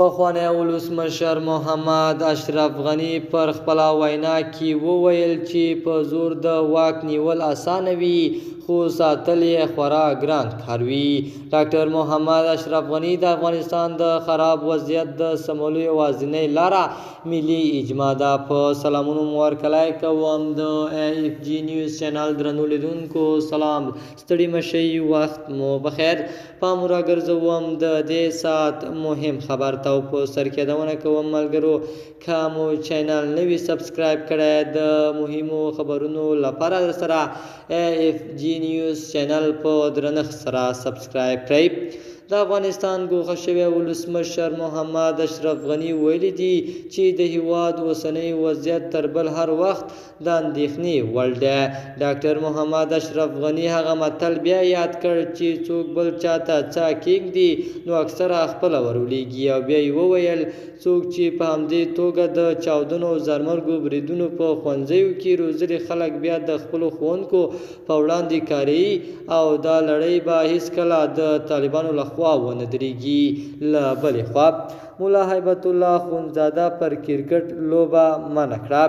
پخوانی ولسمشر محمد اشرف غني پر خپله وینا کې وویل چې په زور د واک نیول اسانه وي خو ساتل یې خورا ګران کار وي. ډاکټر محمد اشرف غني د افغانستان د خراب وضعیت د سمولو یوازینۍ لاره ملي اجماع ده. په سلامونو مو ورکلی کوم د AFG نیوز چینل درنو لیدونکو سلام، ستړي مشئ، وخت مو بخیر. پام راګرځوم د دې ساعت مهم خبر ته او په سر کې یادونه کوم ملګرو که مو چینل نوي سبسکرایب کړی د مهمو خبرونو لپاره سره AFG نیوز چینل په درنښت سره سبسکرایب کړئ. د افغانستان ګوښه شوی ولسمشر محمد اشرف غني ویلي دي چې د هیواد اوسنی وضعیت تر بل هر وخت د اندېښنې وړ دی. ډاکټر محمد اشرف غني هغه متل بیا یاد کړ چې څوک بل چاته څه کېږدي نو اکثره خپله ورولیږي، او بیا یې وویل څوک چې په همدې توګه د چاودنو او زرمرګو بریدونو په ښوونځیو کې روزلي خلک بیا د خپلو ښوونکو په وړاندې کاریي او دا لړۍ به هیڅکله د طالبانو لخوا ونه درېږي. له بلې خوا ملا هیبت الله اخندزاده پر کرکټ لوبه منع کړه.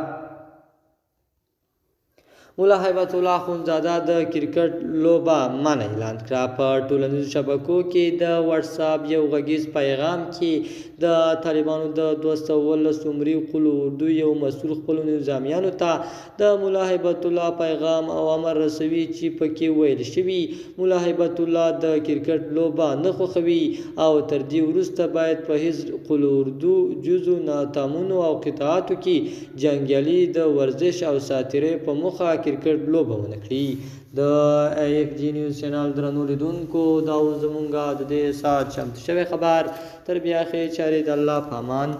ملا هیبت الله اخندزاده د کرکټ لوبه منع اعلان کړه. په ټولنیزو شبکو کې د واتس اپ یو غږیز پیغام کې د طالبانو د 219 عمري قل اردو یو مسؤل خپلو نظامیانو ته د ملا هیبت الله پیغام او امر رسوي چې پکې ویل شوي ملا هیبت الله د کرکټ لوبه نه خوښوي او تر دې وروسته باید په هیڅ قل اردو جزو ناتامونو او قطعاتو کې جنګیالي د ورزش او ساتیرۍ په موخه کرکټ لوبه ونه کړي. د AFG نیوز چینل درنو لیدونکو دا اوس زمونږ د دې ساعت چمتو شوی خبر. تر بیا ښې چارې د الله په امان.